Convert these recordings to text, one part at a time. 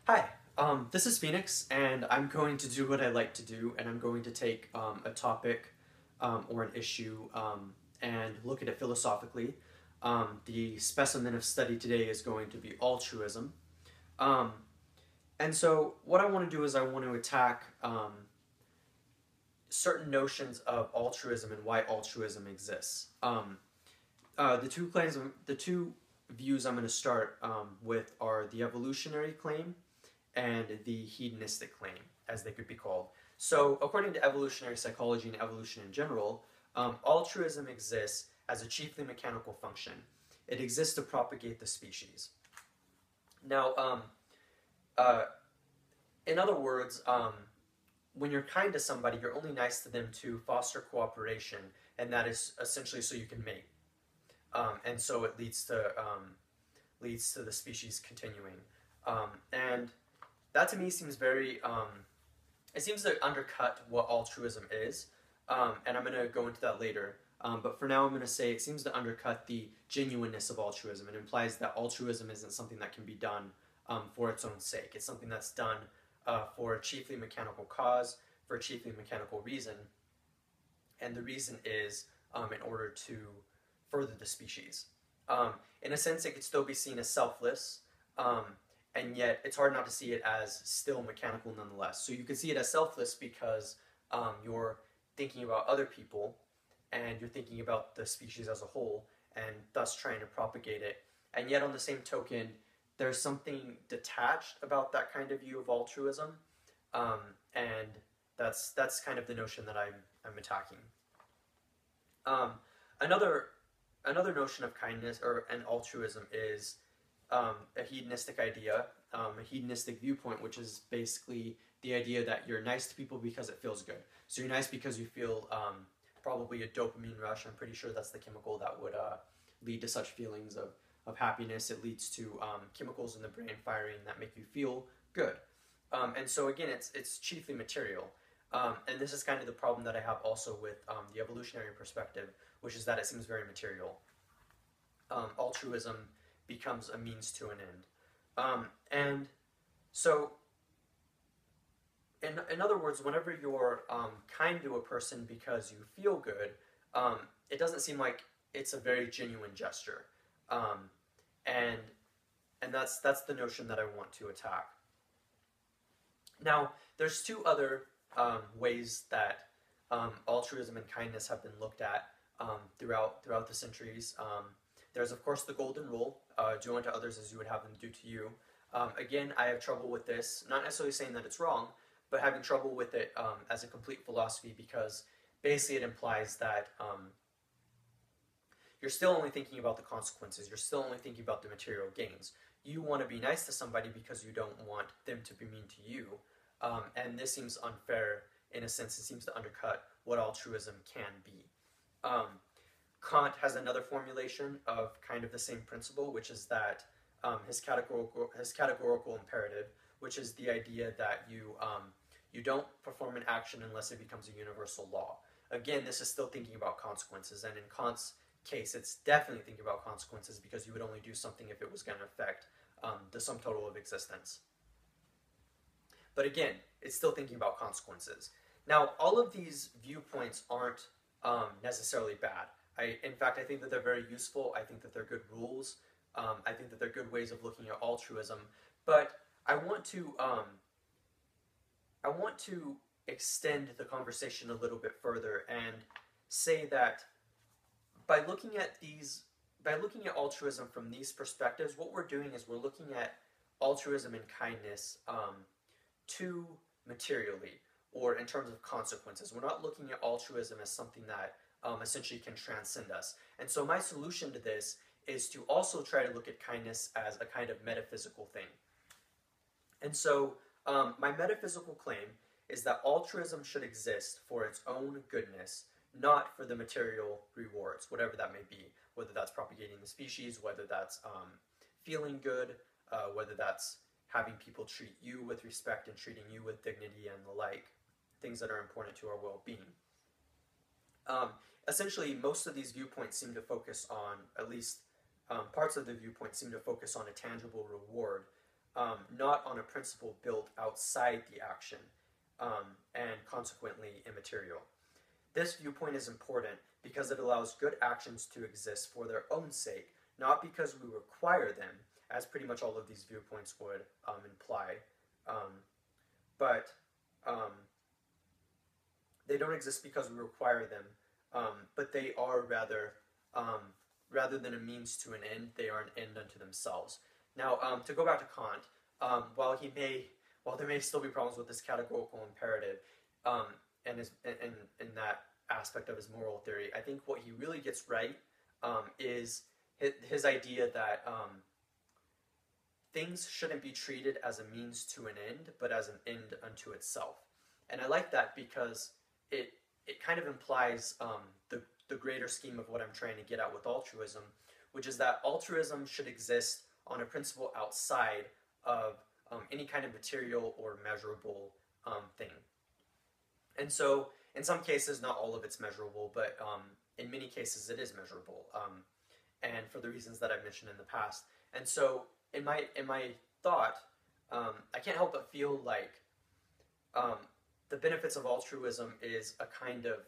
Hi, this is Phoenix, and I'm going to do what I like to do, and I'm going to take a topic or an issue and look at it philosophically. The specimen of study today is going to be altruism. Um, and so, what I want to do is I want to attack certain notions of altruism and why altruism exists. The two views I'm going to start with are the evolutionary claim and the hedonistic claim, as they could be called. So, according to evolutionary psychology and evolution in general, altruism exists as a chiefly mechanical function. It exists to propagate the species. Now, uh, in other words, when you're kind to somebody, you're only nice to them to foster cooperation, and that is essentially so you can mate. And so it leads to the species continuing. And that to me seems very it seems to undercut what altruism is, and I'm going to go into that later. But for now, I'm going to say it seems to undercut the genuineness of altruism. It implies that altruism isn't something that can be done for its own sake. It's something that's done for a chiefly mechanical cause, for a chiefly mechanical reason, and the reason is in order to further the species. In a sense, it could still be seen as selfless, um, and yet it's hard not to see it as still mechanical nonetheless. So you can see it as selfless because you're thinking about other people and you're thinking about the species as a whole and thus trying to propagate it. And yet, on the same token, there's something detached about that kind of view of altruism, um, and that's kind of the notion that I'm attacking. Um, another another notion of kindness or an altruism is a hedonistic idea, a hedonistic viewpoint, which is basically the idea that you're nice to people because it feels good. So you're nice because you feel probably a dopamine rush. I'm pretty sure that's the chemical that would lead to such feelings of happiness. It leads to chemicals in the brain firing that make you feel good. And so again, it's chiefly material. And this is kind of the problem that I have also with the evolutionary perspective, which is that it seems very material. Altruism becomes a means to an end. And so, in other words, whenever you're kind to a person because you feel good, it doesn't seem like it's a very genuine gesture. Um, and and that's the notion that I want to attack. Now, there's two other ways that altruism and kindness have been looked at throughout the centuries. There's of course the golden rule: do unto others as you would have them do to you. Again, I have trouble with this. Not necessarily saying that it's wrong, but having trouble with it as a complete philosophy because basically it implies that you're still only thinking about the consequences. You're still only thinking about the material gains. You want to be nice to somebody because you don't want them to be mean to you. And this seems unfair in a sense. It seems to undercut what altruism can be. Um, Kant has another formulation of kind of the same principle, which is that his categorical imperative, which is the idea that you don't perform an action unless it becomes a universal law. Again, this is still thinking about consequences, and in Kant's case, it's definitely thinking about consequences because you would only do something if it was going to affect the sum total of existence. But again, it's still thinking about consequences. Now, all of these viewpoints aren't necessarily bad. In fact, I think that they're very useful. I think that they're good rules. I think that they're good ways of looking at altruism. But I want to extend the conversation a little bit further and say that by looking at these by looking at altruism from these perspectives, what we're doing is we're looking at altruism and kindness too materially or in terms of consequences. We're not looking at altruism as something that essentially can transcend us. And so my solution to this is to also try to look at kindness as a kind of metaphysical thing. And so my metaphysical claim is that altruism should exist for its own goodness, not for the material rewards, whatever that may be, whether that's propagating the species, whether that's feeling good, whether that's having people treat you with respect and treating you with dignity and the like, things that are important to our well-being. Um, Essentially, most of these viewpoints seem to focus on, at least parts of the viewpoint seem to focus on a tangible reward not on a principle built outside the action, and consequently immaterial. This viewpoint is important because it allows good actions to exist for their own sake, not because we require them, as pretty much all of these viewpoints would imply, but they don't exist because we require them, but they are rather than a means to an end, they are an end unto themselves. Now, to go back to Kant, while there may still be problems with this categorical imperative, and in that aspect of his moral theory, I think what he really gets right is his idea that things shouldn't be treated as a means to an end, but as an end unto itself. And I like that because it kind of implies the greater scheme of what I'm trying to get at with altruism, which is that altruism should exist on a principle outside of any kind of material or measurable thing. And so, in some cases, not all of it's measurable, but in many cases, it is measurable, and for the reasons that I've mentioned in the past. And so, in my thought, I can't help but feel like the benefits of altruism is a kind of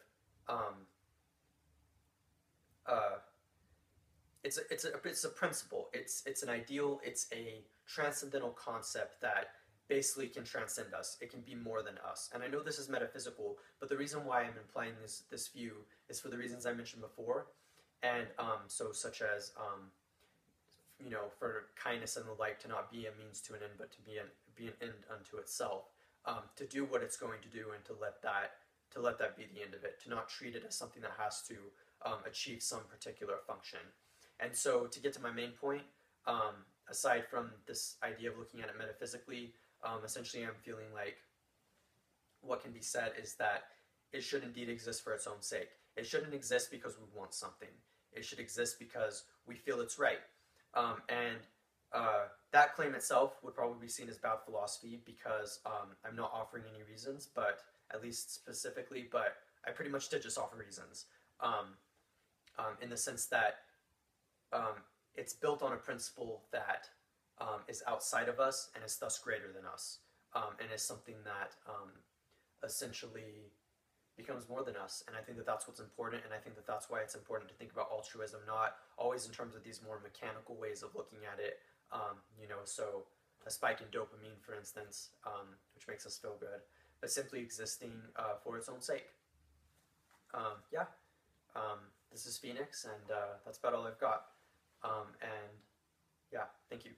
it's a principle. It's an ideal. It's a transcendental concept that basically can transcend us. It can be more than us. And I know this is metaphysical, but the reason why I'm implying this view is for the reasons I mentioned before, and so such as for kindness and the like to not be a means to an end, but to be an end unto itself. To do what it's going to do and to let that be the end of it. To not treat it as something that has to achieve some particular function. And so to get to my main point, aside from this idea of looking at it metaphysically, essentially I'm feeling like what can be said is that it should indeed exist for its own sake. It shouldn't exist because we want something. It should exist because we feel it's right. And that claim itself would probably be seen as bad philosophy because I'm not offering any reasons, but at least specifically, but I pretty much did just offer reasons in the sense that it's built on a principle that is outside of us and is thus greater than us, and is something that essentially becomes more than us. And I think that that's what's important, and I think that that's why it's important to think about altruism, not always in terms of these more mechanical ways of looking at it. So a spike in dopamine, for instance, which makes us feel good, but simply existing for its own sake. This is Phoenix, and that's about all I've got. And yeah, thank you.